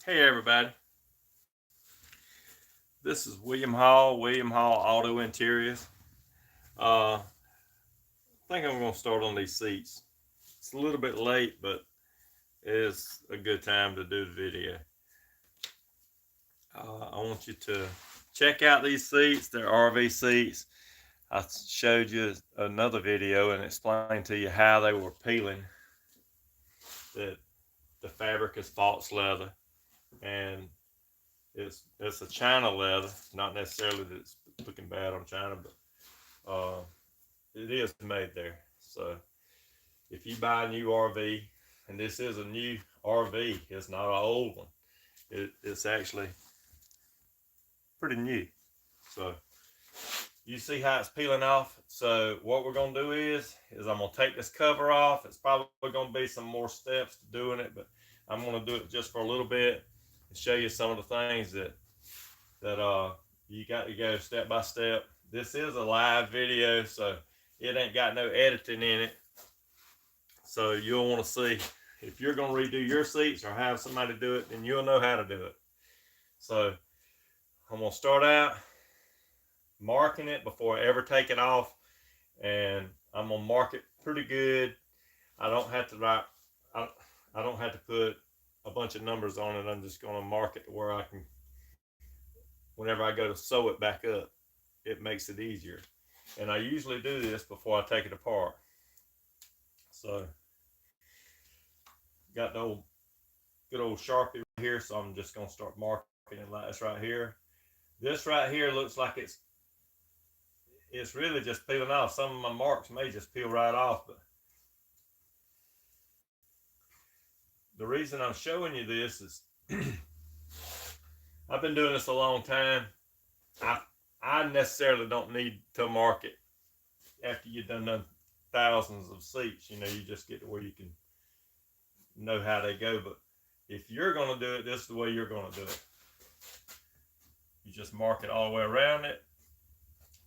Hey everybody, this is William Hall Auto Interiors. I think I'm going to start on these seats. It's a little bit late, but it's a good time to do the video. I want you to check out these seats. They're RV seats. I showed you another video and explained to you how they were peeling. That the fabric is false leather, and it's a China leather. Not necessarily that it's looking bad on China, but it is made there. So if you buy a new RV, and this is a new RV, it's not an old one. It's actually pretty new. So you see how it's peeling off. So what we're gonna do is I'm gonna take this cover off. It's probably gonna be some more steps to doing it, but I'm gonna do it just for a little bit and show you some of the things that you got to go step by step. This is a live video, so it ain't got no editing in it. So you'll want to see if you're going to redo your seats or have somebody do it, then you'll know how to do it. So I'm going to start out marking it before I ever take it off, and I'm going to mark it pretty good. I don't have to write, I don't have to put a bunch of numbers on it. I'm just going to mark it to where I can, whenever I go to sew it back up, it makes it easier. And I usually do this before I take it apart. So got the good old Sharpie right here, so I'm just gonna start marking it like this right here. This right here looks like it's really just peeling off. Some of my marks may just peel right off, but the reason I'm showing you this is I've been doing this a long time. I necessarily don't need to mark it after you've done thousands of seats. You know, you just get to where you can know how they go. But if you're going to do it, this is the way you're going to do it. You just mark it all the way around it,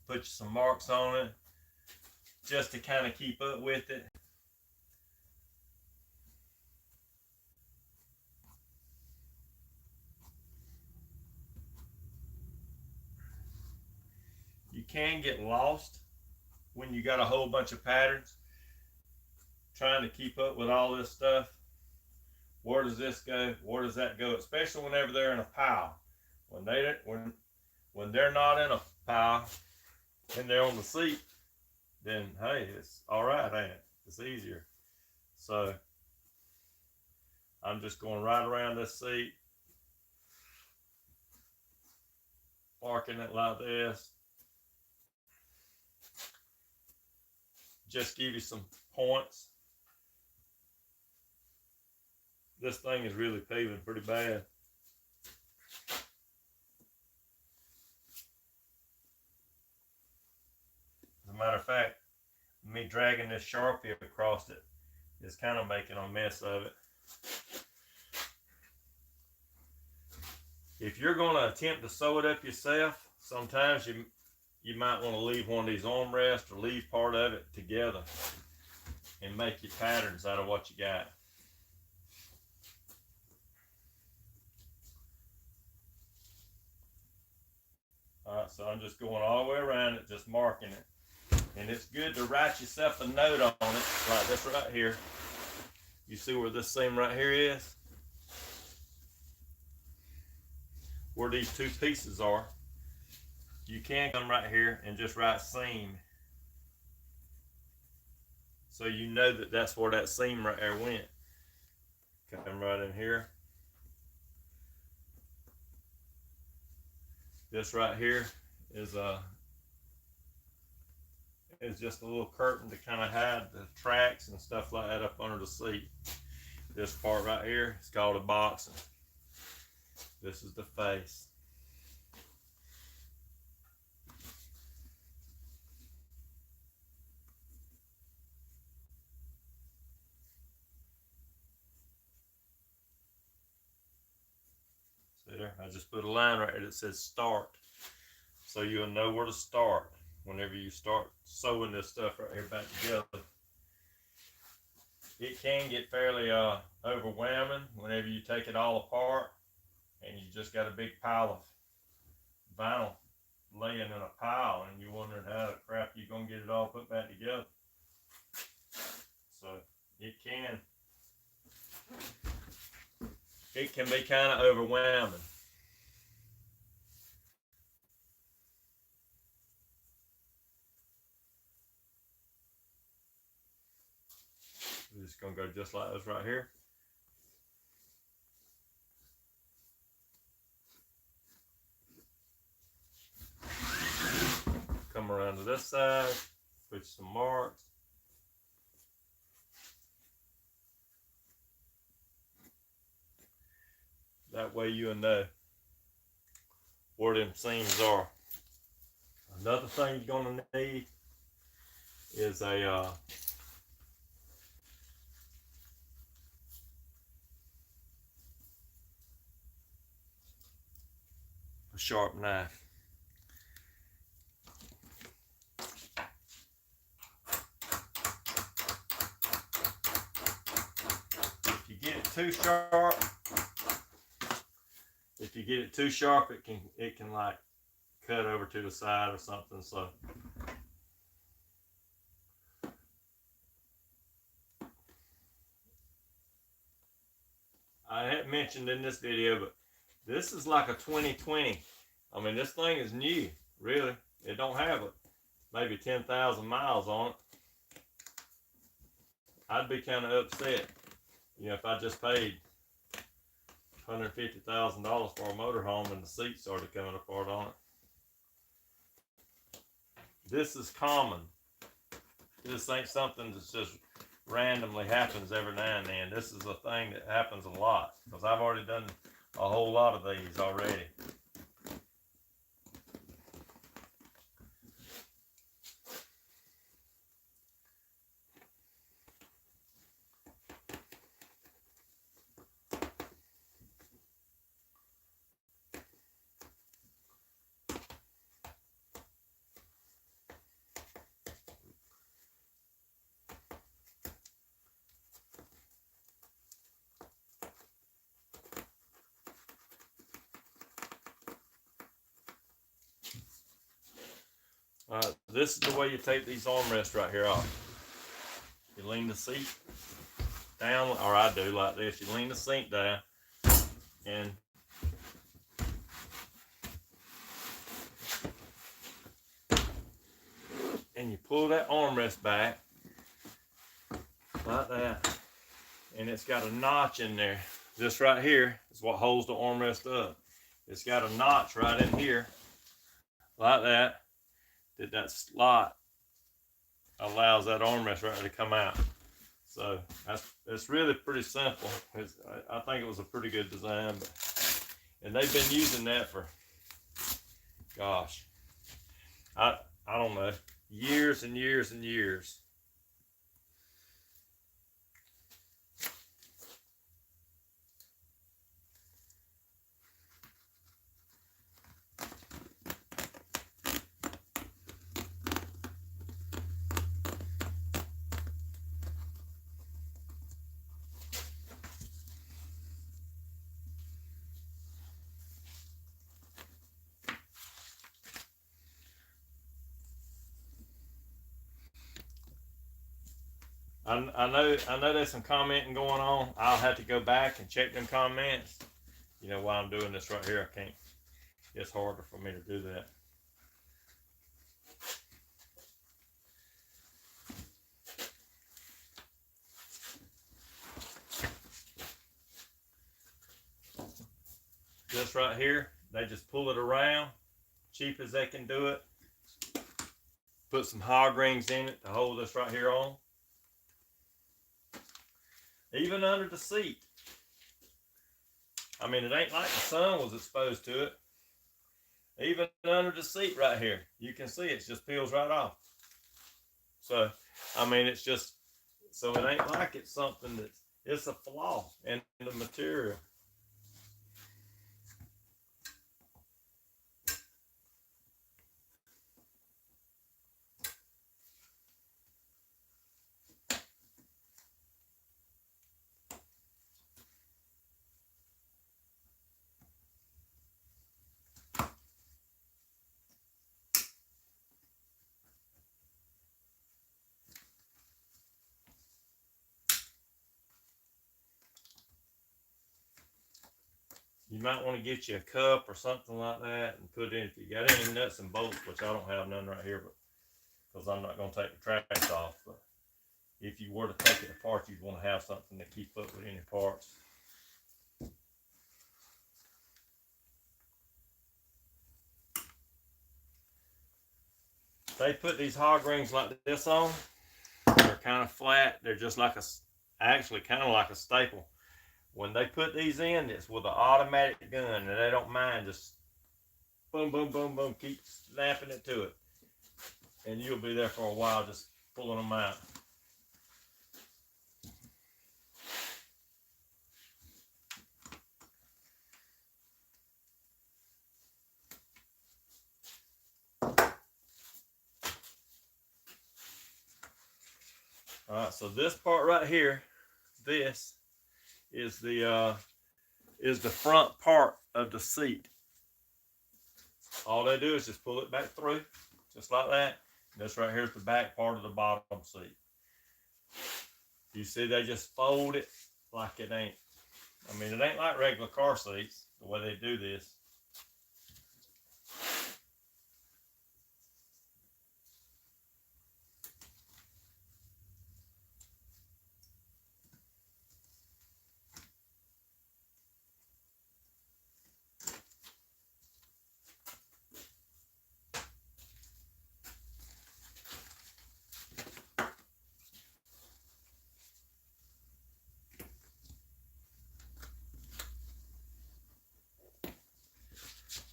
put some marks on it just to kind of keep up with it. You can get lost when you got a whole bunch of patterns trying to keep up with all this stuff. Where does this go? Where does that go? Especially whenever they're in a pile. When they're not in a pile and they're on the seat, then hey, it's all right, ain't it? It's easier. So I'm just going right around this seat, marking it like this. Just give you some points. This thing is really peeling pretty bad. As a matter of fact, me dragging this Sharpie across it is kind of making a mess of it. If you're going to attempt to sew it up yourself, sometimes you might want to leave one of these armrests or leave part of it together and make your patterns out of what you got. Alright, so I'm just going all the way around it, just marking it. And it's good to write yourself a note on it, like this right here. You see where this seam right here is? Where these two pieces are. You can come right here and just write seam. So you know that that's where that seam right there went. Come right in here. This right here is just a little curtain to kind of hide the tracks and stuff like that up under the seat. This part right here is called a box. This is the face. See there? I just put a line right there that says start. So you'll know where to start whenever you start sewing this stuff right here back together. It can get fairly overwhelming whenever you take it all apart. and you just got a big pile of vinyl laying in a pile, and you're wondering how the crap you're gonna get it all put back together. So it can be kind of overwhelming. We're just gonna go just like this right here. Come around to this side, put some marks. That way you'll know where them seams are. Another thing you're gonna need is a sharp knife. If you get it too sharp, it can like cut over to the side or something. So I hadn't mentioned in this video, but this is like a 2020. I mean, this thing is new, really. It don't have maybe 10,000 miles on it. I'd be kind of upset, if I just paid $150,000 for a motorhome and the seat started coming apart on it. This is common. This ain't something that's just randomly happens every now and then. This is a thing that happens a lot, because I've already done a whole lot of these already. This is the way you take these armrests right here off. You lean the seat down, or I do like this. You lean the seat down, and you pull that armrest back like that, and it's got a notch in there. This right here is what holds the armrest up. It's got a notch right in here like that. That slot allows that armrest right to come out. So it's really pretty simple. I think it was a pretty good design, and they've been using that for, gosh, I don't know, years and years and years. I know there's some commenting going on. I'll have to go back and check them comments. While I'm doing this right here, I can't. It's harder for me to do that. This right here, they just pull it around, cheap as they can do it. Put some hog rings in it to hold this right here on. Even under the seat. I mean, it ain't like the sun was exposed to it. Even under the seat right here, you can see it just peels right off. So, I mean, it's just, so it ain't like it's something it's a flaw in the material. You might want to get you a cup or something like that and put in, if you got any nuts and bolts, which I don't have none right here, but because I'm not going to take the trash off. But if you were to take it apart, you'd want to have something to keep up with any parts. They put these hog rings like this on. They're kind of flat. They're just like actually kind of like a staple. When they put these in, it's with an automatic gun, and they don't mind just boom, boom, boom, boom, keep snapping it to it. And you'll be there for a while just pulling them out. All right, so this part right here, this is the front part of the seat. All they do is just pull it back through, just like that. This right here is the back part of the bottom seat. You see, they just fold it like it ain't. I mean, it ain't like regular car seats, the way they do this.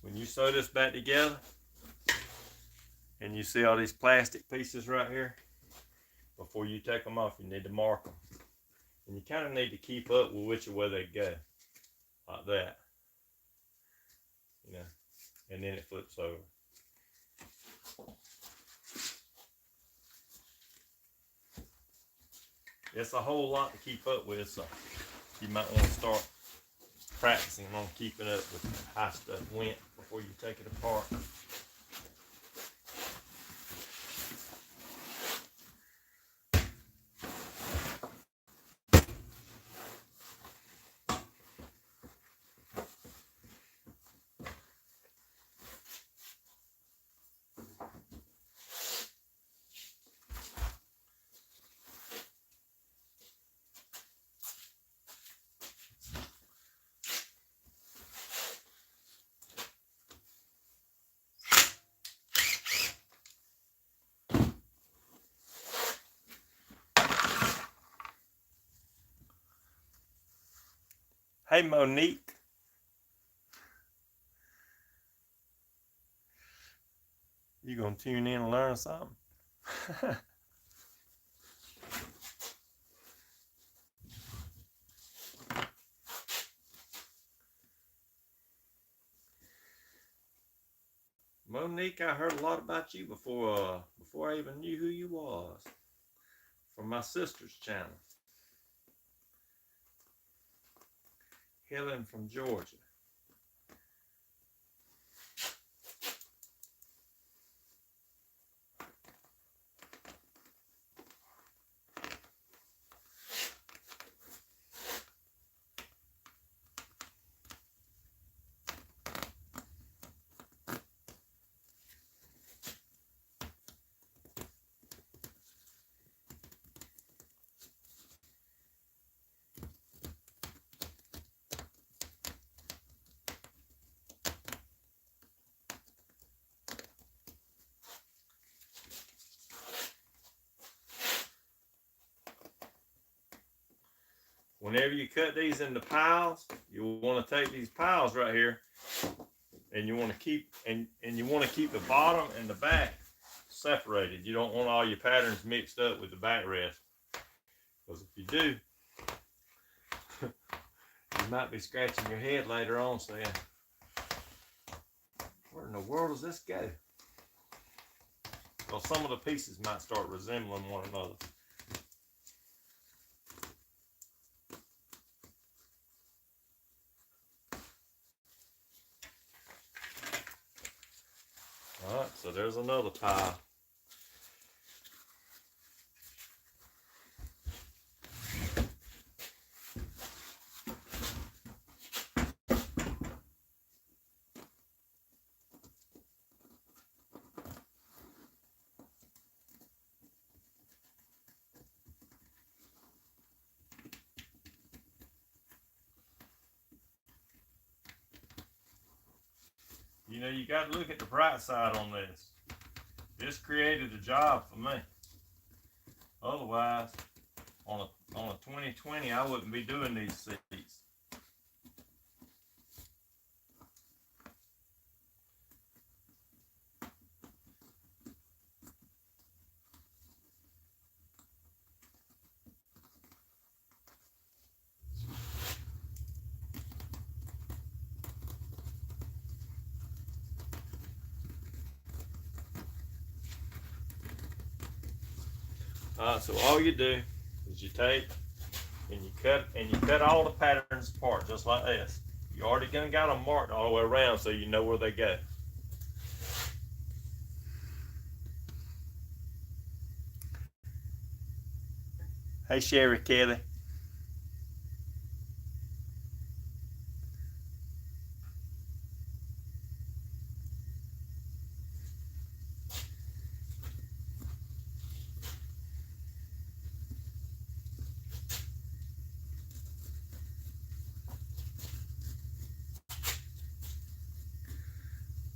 When you sew this back together, and you see all these plastic pieces right here, before you take them off, you need to mark them. And you kind of need to keep up with which way they go, like that. You know, and then it flips over. It's a whole lot to keep up with, so you might want to start practicing on keeping up with how stuff went before you take it apart. Hey, Monique. You gonna tune in and learn something? Monique, I heard a lot about you before I even knew who you was. From my sister's channel. Helen from Georgia. Whenever you cut these into piles, you want to take these piles right here, and you want to keep the bottom and the back separated. You don't want all your patterns mixed up with the backrest, because if you do, you might be scratching your head later on saying, "Where in the world does this go?" Well, some of the pieces might start resembling one another. All right, so there's another pile. You know, you got to look at the bright side on this. This created a job for me. Otherwise, on a 2020, I wouldn't be doing these seats. So all you do is you take and you cut all the patterns apart just like this. You already got them marked all the way around so you know where they go. Hey Sherry Kelly.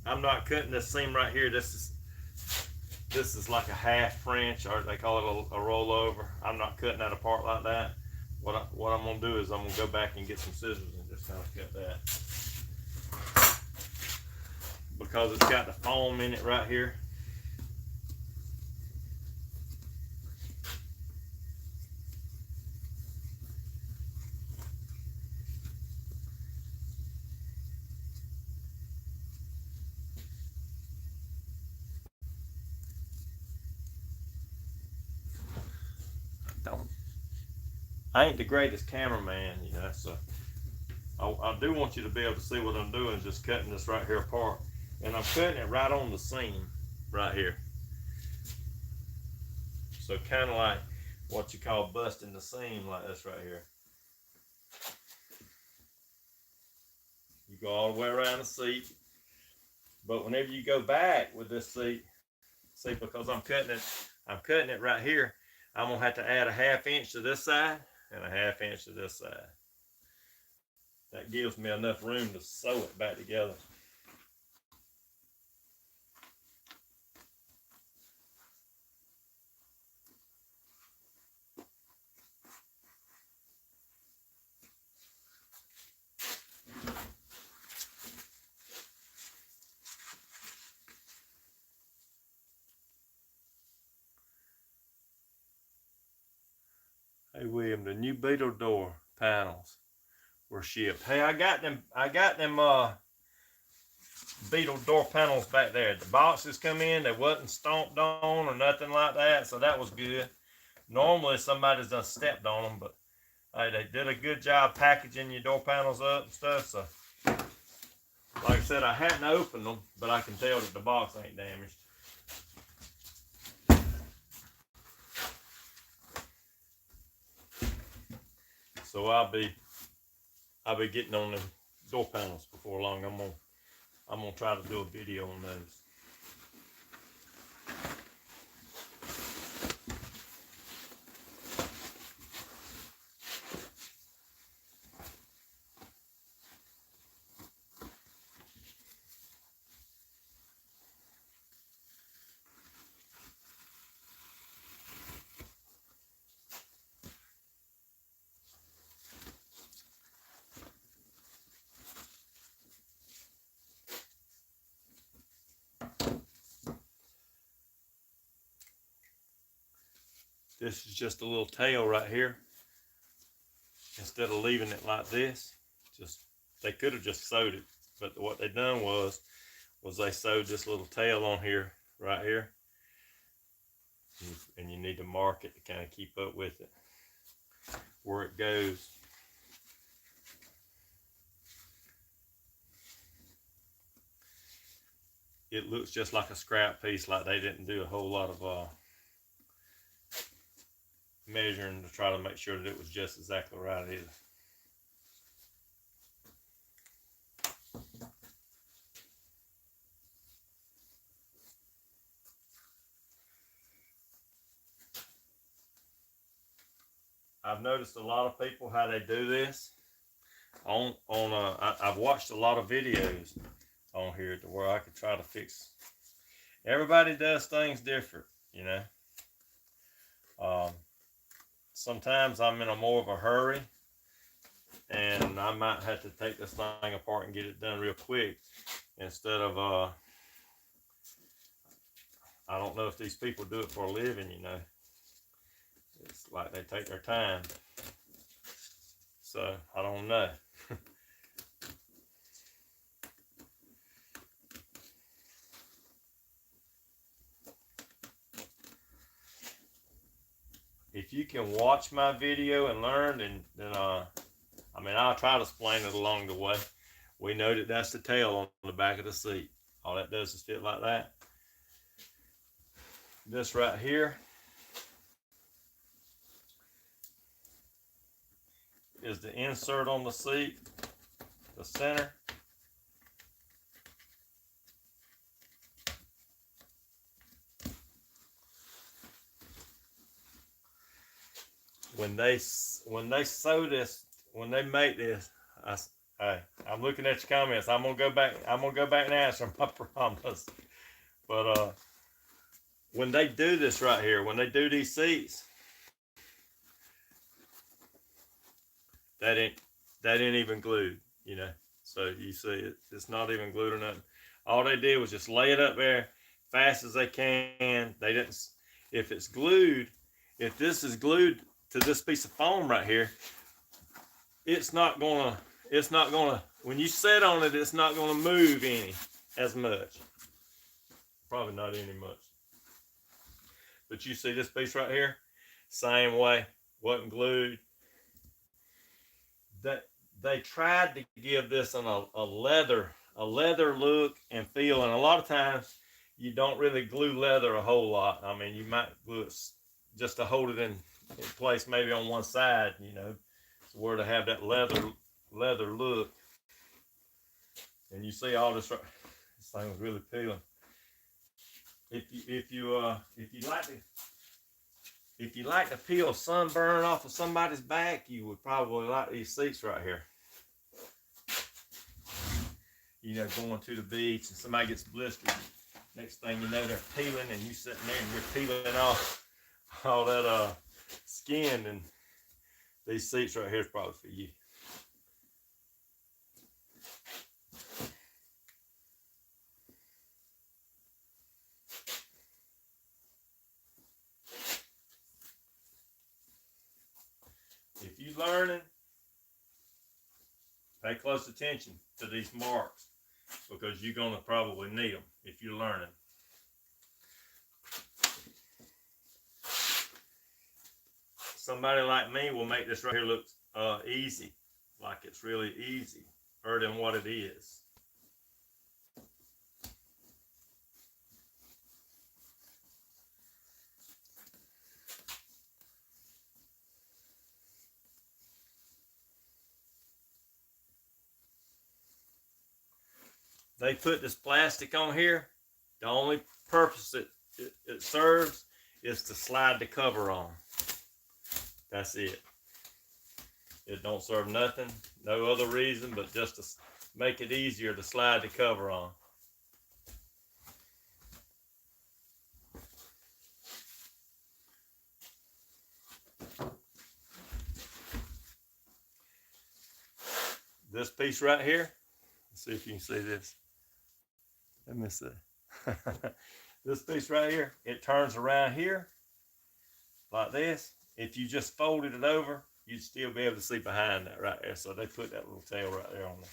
I'm not cutting this seam right here. This is like a half French, or they call it a rollover. I'm not cutting that apart like that. What I'm gonna do is I'm gonna go back and get some scissors and just kind of cut that, because it's got the foam in it right here. I ain't the greatest cameraman, you know, so I do want you to be able to see what I'm doing, just cutting this right here apart. And I'm cutting it right on the seam right here. So kind of like what you call busting the seam, like this right here. You go all the way around the seat. But whenever you go back with this seat, see, because I'm cutting it right here, I'm gonna have to add a 1/2 inch to this side and a 1/2 inch to this side. That gives me enough room to sew it back together. Hey William, the new beetle door panels were shipped. Hey, I got them beetle door panels back there. The boxes come in, they wasn't stomped on or nothing like that, so that was good. Normally somebody's done stepped on them, but hey, they did a good job packaging your door panels up and stuff. So like I said, I hadn't opened them, but I can tell that the box ain't damaged. So I'll be getting on the door panels before long. I'm gonna try to do a video on those. This is just a little tail right here. Instead of leaving it like this, they could have just sewed it, but what they done was they sewed this little tail on here, right here, and you need to mark it to kind of keep up with it, where it goes. It looks just like a scrap piece, like they didn't do a whole lot of measuring to try to make sure that it was just exactly right either. I've noticed a lot of people how they do this. I've watched a lot of videos on here to where I could try to fix. Everybody does things different, you know. Um, Sometimes I'm in a more of a hurry, and I might have to take this thing apart and get it done real quick instead of I don't know if these people do it for a living, you know. It's like they take their time. So I don't know. If you can watch my video and learn, then I mean, I'll try to explain it along the way. We know that that's the tail on the back of the seat. All that does is fit like that. This right here is the insert on the seat, the center. When they sew this, when they make this, hey, I'm looking at your comments. I'm gonna go back and answer them, I promise. But when they do this right here, when they do these seats, that ain't even glued, you know. So you see it's not even glued or nothing. All they did was just lay it up there fast as they can. They didn't. If it's glued, if this is glued to this piece of foam right here, it's not gonna. When you sit on it, it's not gonna move as much. Probably not any much. But you see this piece right here, same way, wasn't glued. That they tried to give this a leather look and feel, and a lot of times you don't really glue leather a whole lot. I mean, you might glue it just to hold it in place, maybe on one side, you know, so where to have that leather look. And you see all this. This thing was really peeling. If you like to peel sunburn off of somebody's back, you would probably like these seats right here. You know, going to the beach and somebody gets blistered. Next thing you know, they're peeling, and you sitting there and you're peeling off all that skin. And these seats right here is probably for you. If you're learning, pay close attention to these marks, because you're going to probably need them if you're learning. Somebody like me will make this right here look easy, like it's really easy, or than what it is. They put this plastic on here. The only purpose it serves is to slide the cover on. That's it. It don't serve nothing, no other reason, but just to make it easier to slide the cover on. This piece right here, let's see if you can see this. Let me see. This piece right here, it turns around here like this. If you just folded it over, you'd still be able to see behind that right there. So they put that little tail right there on there.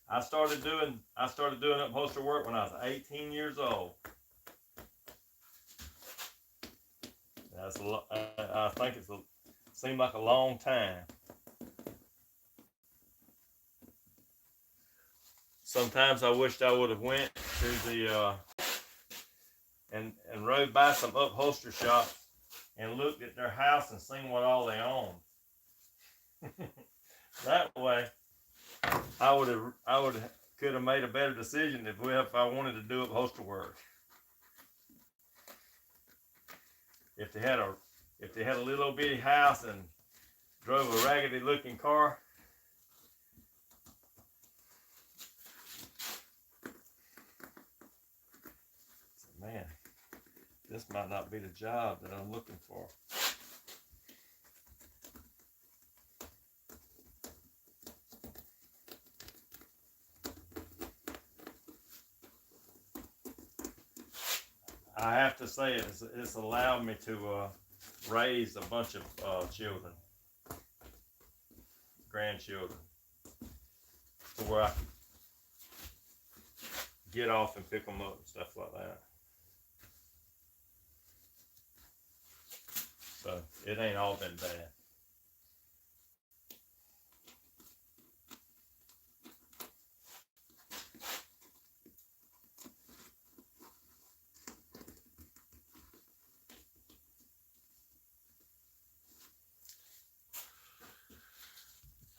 I started doing upholstery work when I was 18 years old. That's I think seemed like a long time. Sometimes I wished I would have went to and rode by some upholstery shops and looked at their house and seen what all they owned. That way, could have made a better decision if I wanted to do upholstery work. If they had a little bitty house and drove a raggedy looking car, man, this might not be the job that I'm looking for. I have to say it's allowed me to raise a bunch of children, grandchildren, to where I can get off and pick them up and stuff like that. So it ain't all been bad.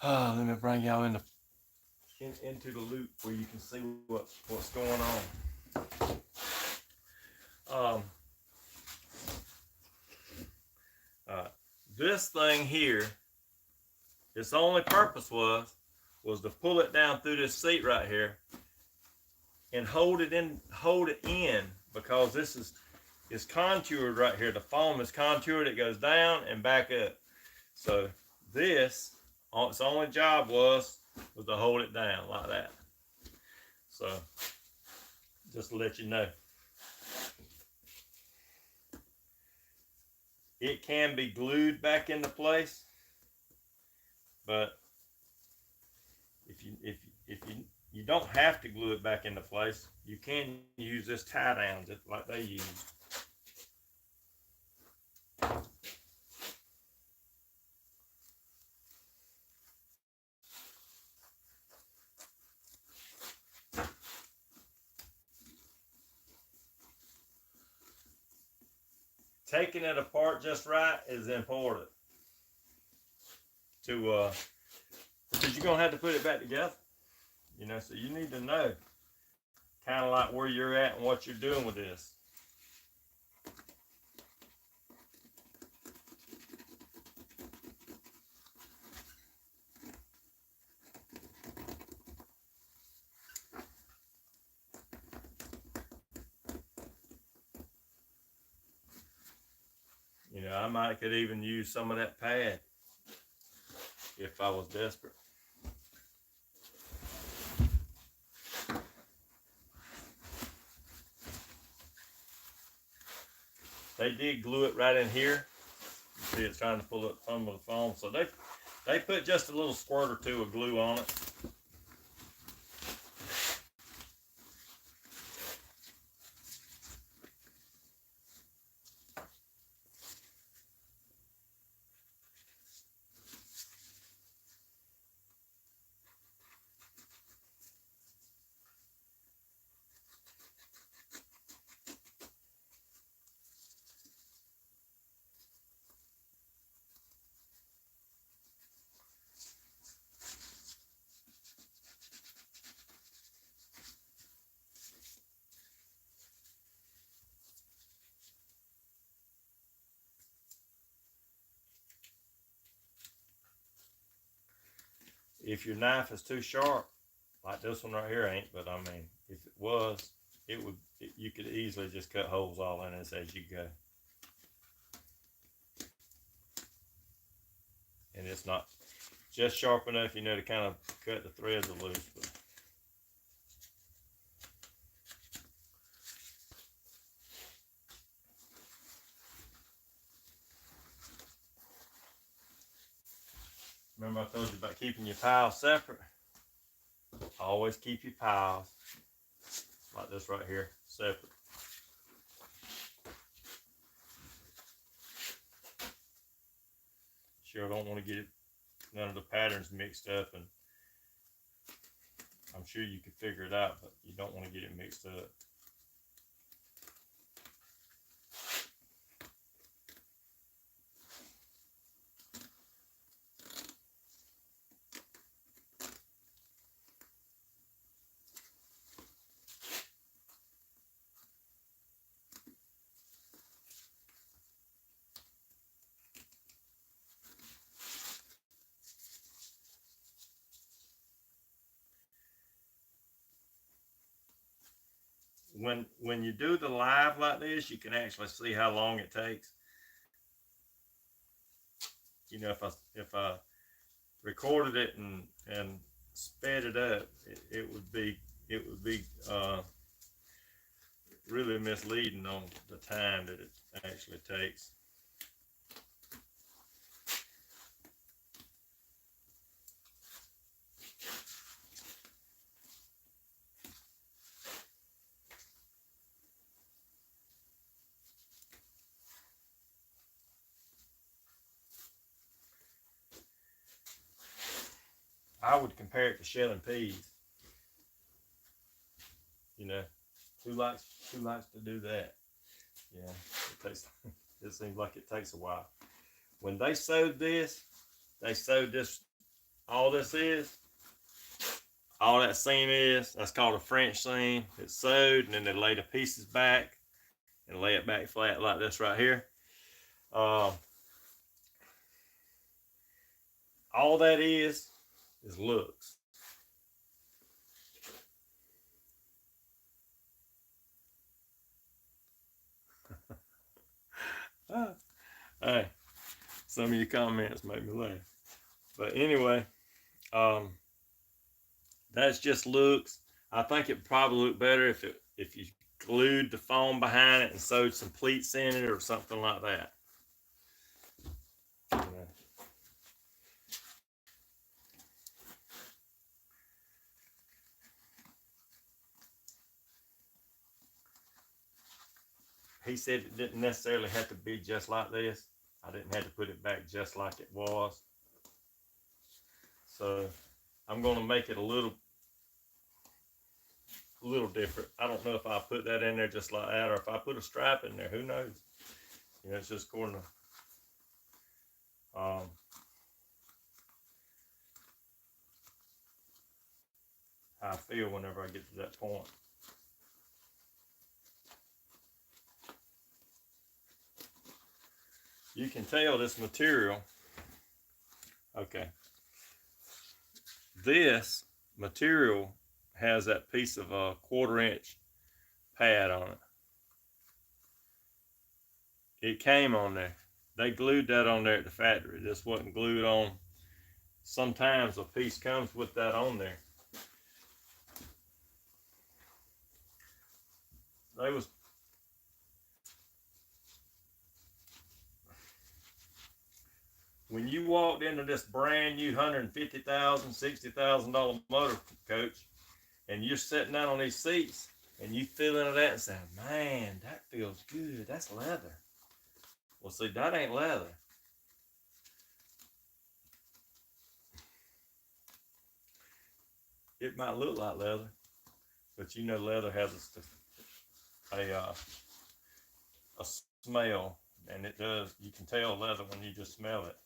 Let me bring y'all into the loop where you can see what's going on. This thing here, its only purpose was to pull it down through this seat right here and hold it in because this is contoured right here. The foam is contoured. It goes down and back up. So this, its only job was to hold it down like that. So just to let you know, it can be glued back into place, but if you don't have to glue it back into place, you can use this tie down just like they use. Taking it apart just right is important to because you're gonna have to put it back together, you know. So you need to know kind of like where you're at and what you're doing with this. You know, I could even use some of that pad if I was desperate. They did glue it right in here. You see it's trying to pull up some of the foam. So they put just a little squirt or two of glue on it. If your knife is too sharp, like this one right here ain't, but I mean, if it was, you could easily just cut holes all in this as you go. And it's not just sharp enough, you know, to kind of cut the threads loose. But remember I told you about keeping your piles separate? Always keep your piles, like this right here, separate. Sure don't want to get none of the patterns mixed up, and I'm sure you could figure it out, but you don't want to get it mixed up. when you do the live like this, you can actually see how long it takes. You know, if I recorded it and sped it up, it would be really misleading on the time that it actually takes. I would compare it to shelling peas. You know, who likes to do that? Yeah, it takes. It seems like it takes a while. When they sewed this, they sewed this. All this is, all that seam is, that's called a French seam. It's sewed, and then they lay the pieces back and lay it back flat like this right here. All that is looks. Hey, some of your comments make me laugh. But anyway, that's just looks. I think it probably look better if you glued the foam behind it and sewed some pleats in it or something like that. You know. He said it didn't necessarily have to be just like this. I didn't have to put it back just like it was. So I'm going to make it a little different. I don't know if I put that in there just like that or if I put a stripe in there. Who knows? You know, it's just according to how I feel whenever I get to that point. You can tell this material. Okay. This material has that piece of a 1/4 inch pad on it. It came on there. They glued that on there at the factory. This wasn't glued on. Sometimes a piece comes with that on there. They was when you walked into this brand new $150,000, $60,000 motor coach, and you're sitting down on these seats, and you feel into that and say, "Man, that feels good. That's leather." Well, see, that ain't leather. It might look like leather, but you know leather has a smell, and it does. You can tell leather when you just smell it.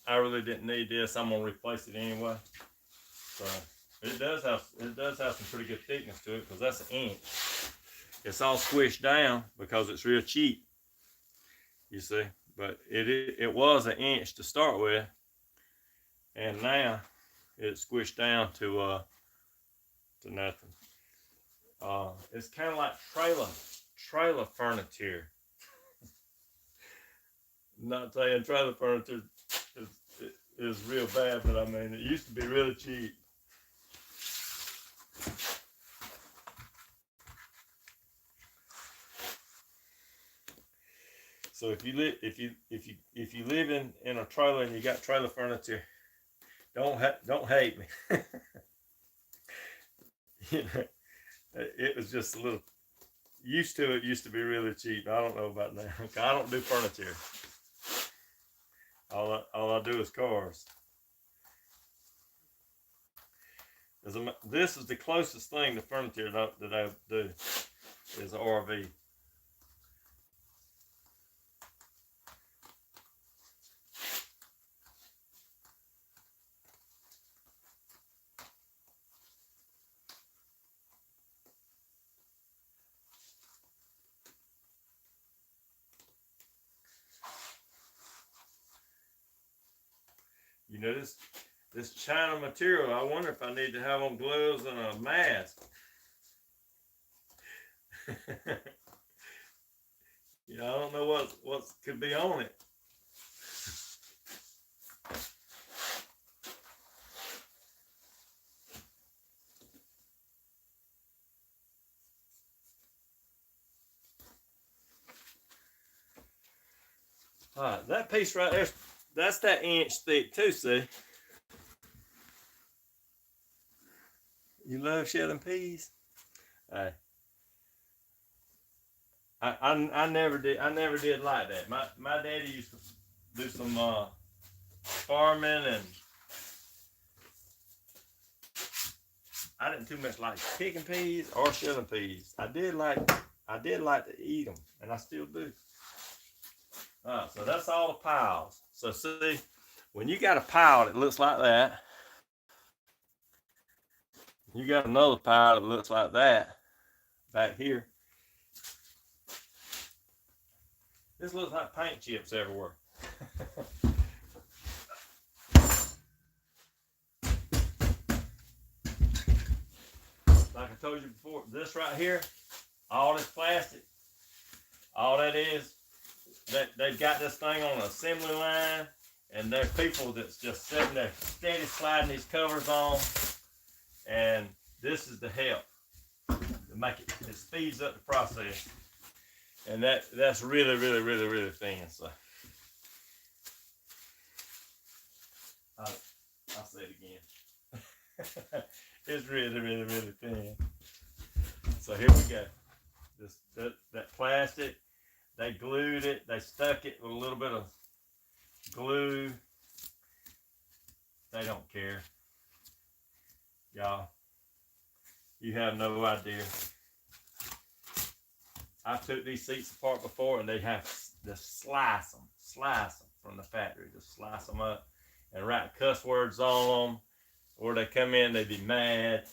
I really didn't need this. I'm gonna replace it anyway. So it does have some pretty good thickness to it because that's an inch. It's all squished down because it's real cheap. You see, but it was an inch to start with, and now it's squished down to nothing. It's kind of like trailer furniture. Not saying trailer furniture is real bad, but I mean it used to be really cheap. So if you live in a trailer and you got trailer furniture, don't hate me. You know, it was just a little used to it. Used to be really cheap. I don't know about now. I don't do furniture. All I do is cars. This is the closest thing to furniture that I do is an RV. You know, this China material, I wonder if I need to have on gloves and a mask. You know, I don't know what could be on it. All right, that piece right there, that's that inch thick too, see? You love shelling peas? Hey. I never did like that. My daddy used to do some farming, and I didn't too much like picking peas or shelling peas. I did like to eat them, and I still do. So that's all the piles. So see, when you got a pile that looks like that, you got another pile that looks like that back here. This looks like paint chips everywhere. Like I told you before, this right here, all this plastic, all that is, they've got this thing on an assembly line, and there's people that's just sitting there steady sliding these covers on, and this is the help to make it speeds up the process, and that's really thin. So I'll say it again. It's really thin. So here we go. That plastic, they glued it, they stuck it with a little bit of glue. They don't care. Y'all, you have no idea. I took these seats apart before, and they have to slice them from the factory, just slice them up and write cuss words on them, or they come in, they be mad,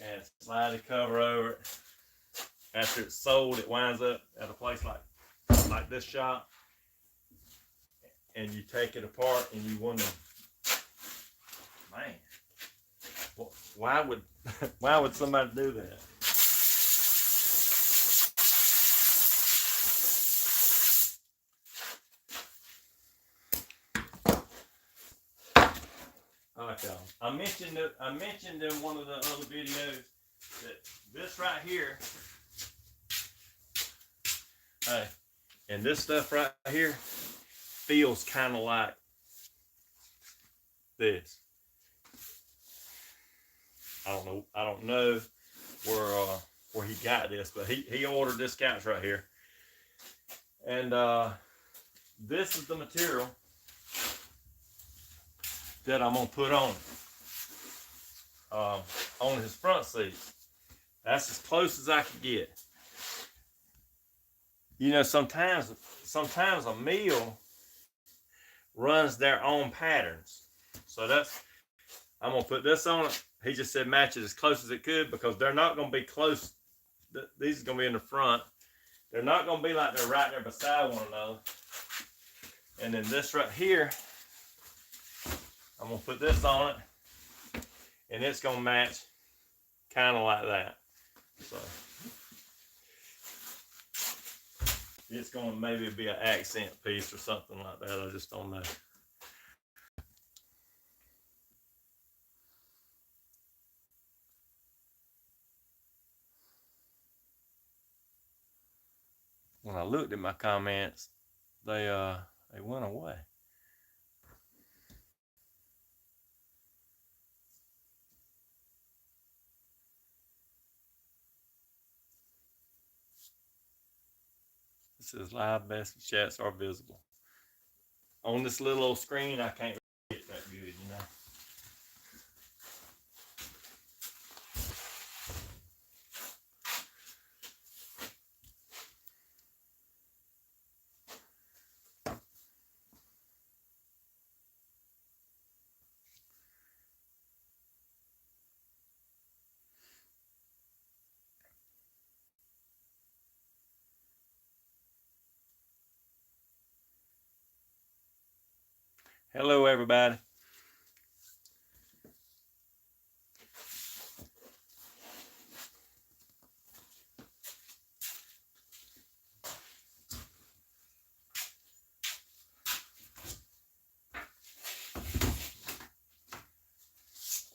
and slide the cover over it. After it's sold, it winds up at a place like this shop, and you take it apart, and you wonder, man, why would somebody do that? All right, y'all. I mentioned in one of the other videos that this right here, hey, and this stuff right here feels kind of like this. I don't know where he got this, but he ordered this couch right here, and this is the material that I'm gonna put on his front seats. That's as close as I could get. You know, sometimes a mill runs their own patterns. So I'm gonna put this on it. He just said match it as close as it could, because they're not gonna be close. These are gonna be in the front. They're not gonna be like they're right there beside one another. And then this right here, I'm gonna put this on it, and it's gonna match kind of like that. So it's gonna maybe be an accent piece or something like that. I just don't know. When I looked at my comments, they went away. It says live message chats are visible. On this little old screen, I can't really get that good, you know. Hello, everybody.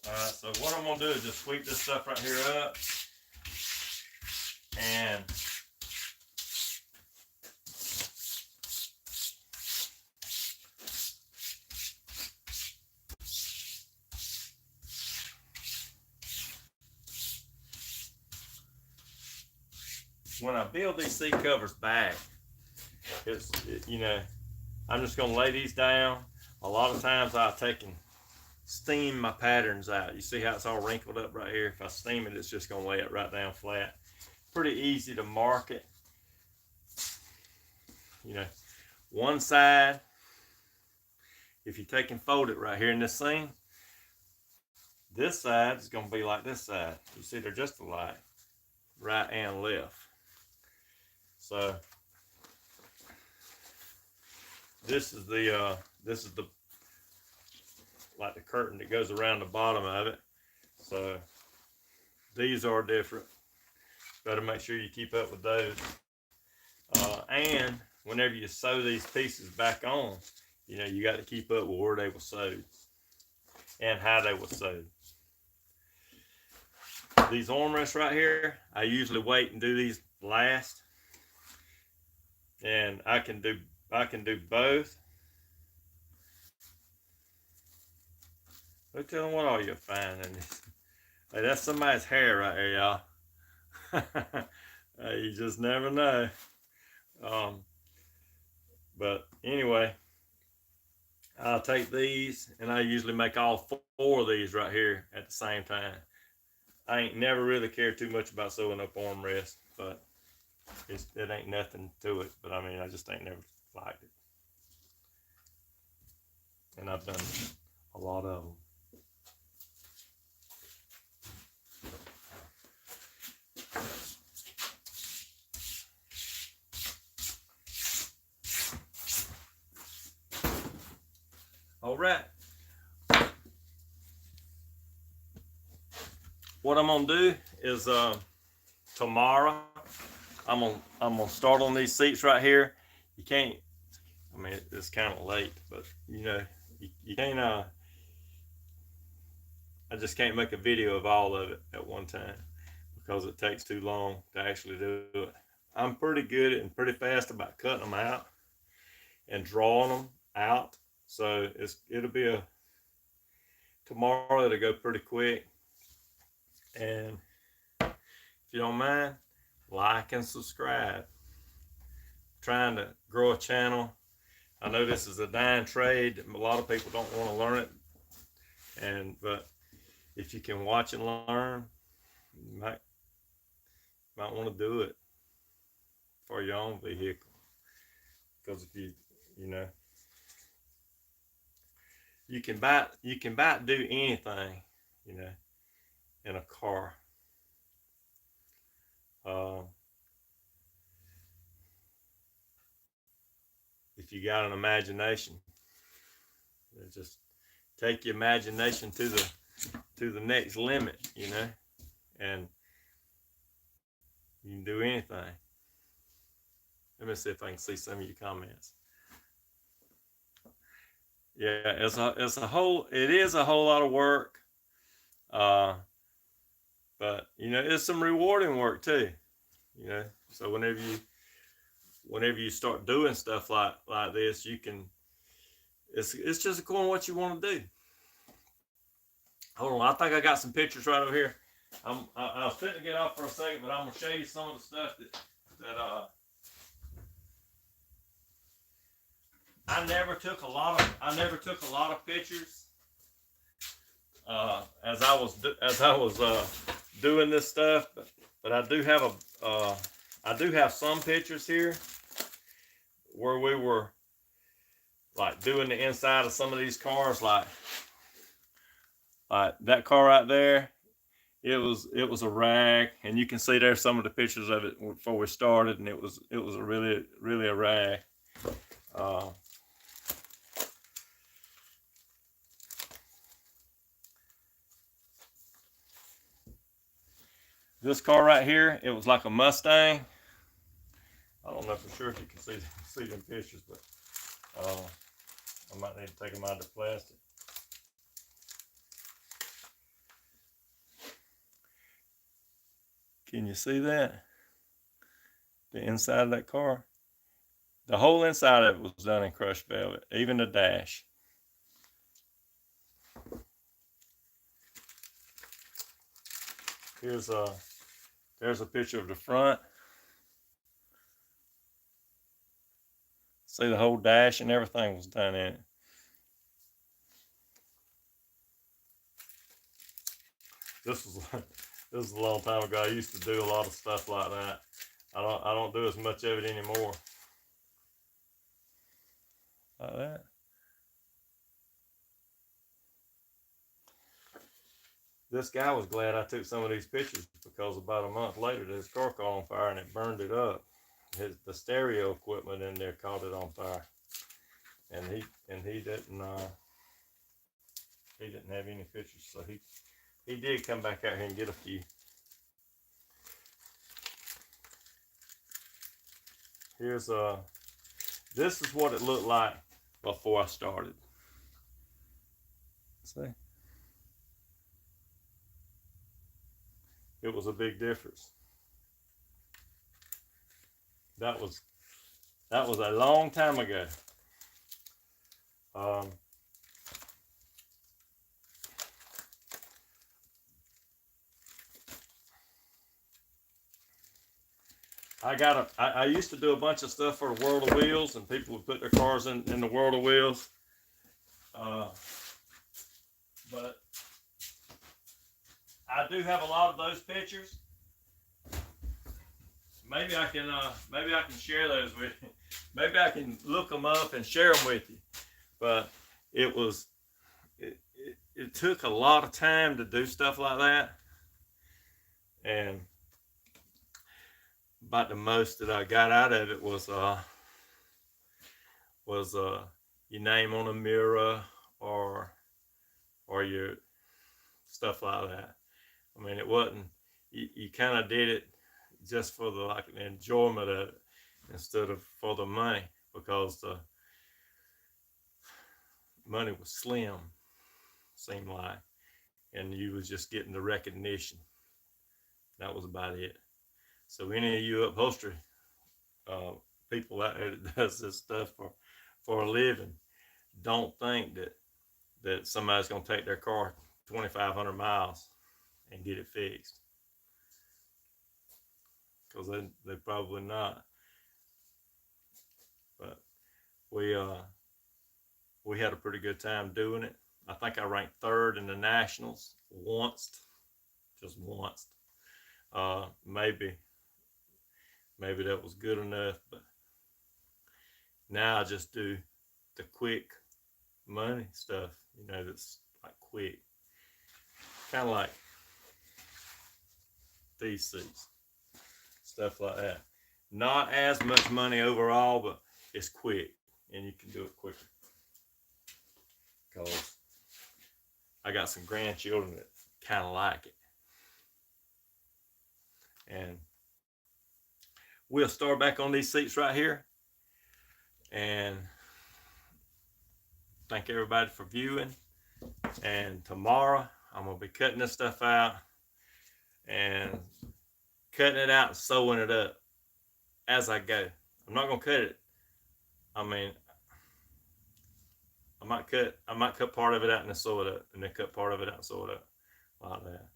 Alright, so what I'm going to do is just sweep this stuff right here up. And when I build these seat covers back, you know, I'm just going to lay these down. A lot of times I'll take and steam my patterns out. You see how it's all wrinkled up right here? If I steam it, it's just going to lay it right down flat. Pretty easy to mark it. You know, one side, if you take and fold it right here in this thing, this side is going to be like this side. You see, they're just alike, right and left. So this is the like the curtain that goes around the bottom of it. So these are different. Better make sure you keep up with those. And whenever you sew these pieces back on, you know, you got to keep up with where they were sewed and how they were sewed. These armrests right here, I usually wait and do these last. And I can do both. Look, tell them what all you'll find in this. Hey, that's somebody's hair right here, y'all. You just never know. But anyway, I'll take these, and I usually make all 4 of these right here at the same time. I ain't never really cared too much about sewing up armrests, but it ain't nothing to it. But I mean, I just ain't never liked it. And I've done a lot of them. All right. What I'm gonna do is tomorrow I'm gonna start on these seats right here. You can't. I mean, it's kind of late, but you know, you can't. I just can't make a video of all of it at one time because it takes too long to actually do it. I'm pretty good and pretty fast about cutting them out and drawing them out. So it'll be tomorrow. It'll go pretty quick. And if you don't mind, like and subscribe. I'm trying to grow a channel. I know this is a dying trade. A lot of people don't want to learn it, but if you can watch and learn, you might want to do it for your own vehicle. Because if you know, you can do anything, you know, in a car. If you got an imagination, just take your imagination to the next limit, you know, and you can do anything. Let me see if I can see some of your comments. Yeah, it is a whole lot of work, but you know, it's some rewarding work too, you know. So whenever you start doing stuff like this, you can. It's just according to what you want to do. Hold on, I think I got some pictures right over here. I was fitting to get off for a second, but I'm gonna show you some of the stuff that I never took a lot of pictures as I was doing this stuff, but I do have some pictures here where we were like doing the inside of some of these cars, like that car right there. It was a rag, and you can see there's some of the pictures of it before we started, and it was a really a rag. this car right here, it was like a Mustang. I don't know for sure if you can see them pictures, but I might need to take them out of the plastic. Can you see that? The inside of that car? The whole inside of it was done in crushed velvet, even the dash. There's a picture of the front. See, the whole dash and everything was done in it. This was a long time ago. I used to do a lot of stuff like that. I don't do as much of it anymore. Like that. This guy was glad I took some of these pictures because about a month later his car caught on fire and it burned it up. The stereo equipment in there caught it on fire, and he didn't have any pictures, so he did come back out here and get a few. Here's this is what it looked like before I started. See? It was a big difference. That was a long time ago. I used to do a bunch of stuff for the World of Wheels, and people would put their cars in the World of Wheels. But I do have a lot of those pictures. Maybe I can share those with you. Maybe I can look them up and share them with you. But it took a lot of time to do stuff like that, and about the most that I got out of it was your name on a mirror or your stuff like that. I mean, it wasn't, you kind of did it just for the enjoyment of it instead of for the money, because the money was slim, seemed like, and you was just getting the recognition. That was about it. So any of you upholstery people out there that does this stuff for a living, don't think that somebody's going to take their car 2,500 miles and get it fixed, because they probably not. But we had a pretty good time doing it. I think I ranked third in the nationals just once. Maybe that was good enough, but now I just do the quick money stuff, that's like quick, kind of like these seats, stuff like that. Not as much money overall, but it's quick and you can do it quicker, because I got some grandchildren that kind of like it. And we'll start back on these seats right here, and thank everybody for viewing. And tomorrow I'm going to be cutting this stuff out and cutting it out and sewing it up as I go. I'm not going to cut it. I mean, I might cut part of it out and then sew it up, and then cut part of it out and sew it up, like that.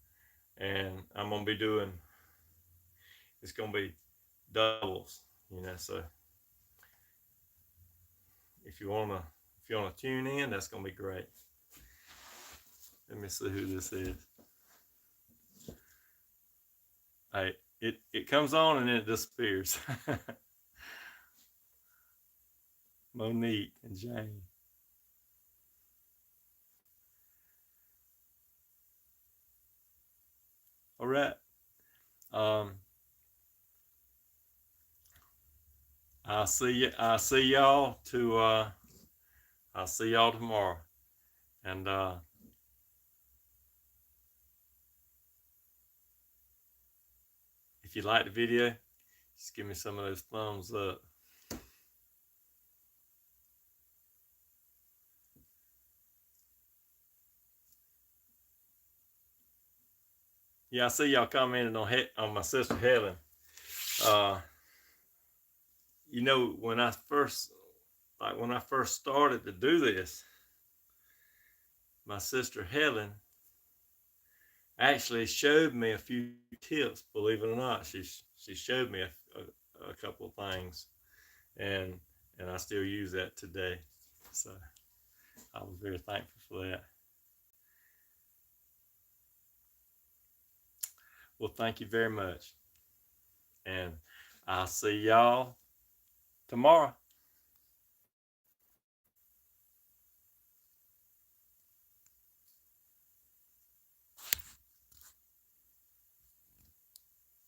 And I'm going to be doing, it's going to be doubles, so if you want to tune in, that's going to be great. Let me see who this is. It comes on and then it disappears. Monique and Jane. All right. I'll see y'all tomorrow. And you like the video, just give me some of those thumbs up. Yeah, I see y'all commented on my sister Helen. You know, when I first started to do this, my sister Helen actually showed me a few tips. Believe it or not, she showed me a couple of things, and I still use that today. So I was very thankful for that. Well, thank you very much, and I'll see y'all tomorrow.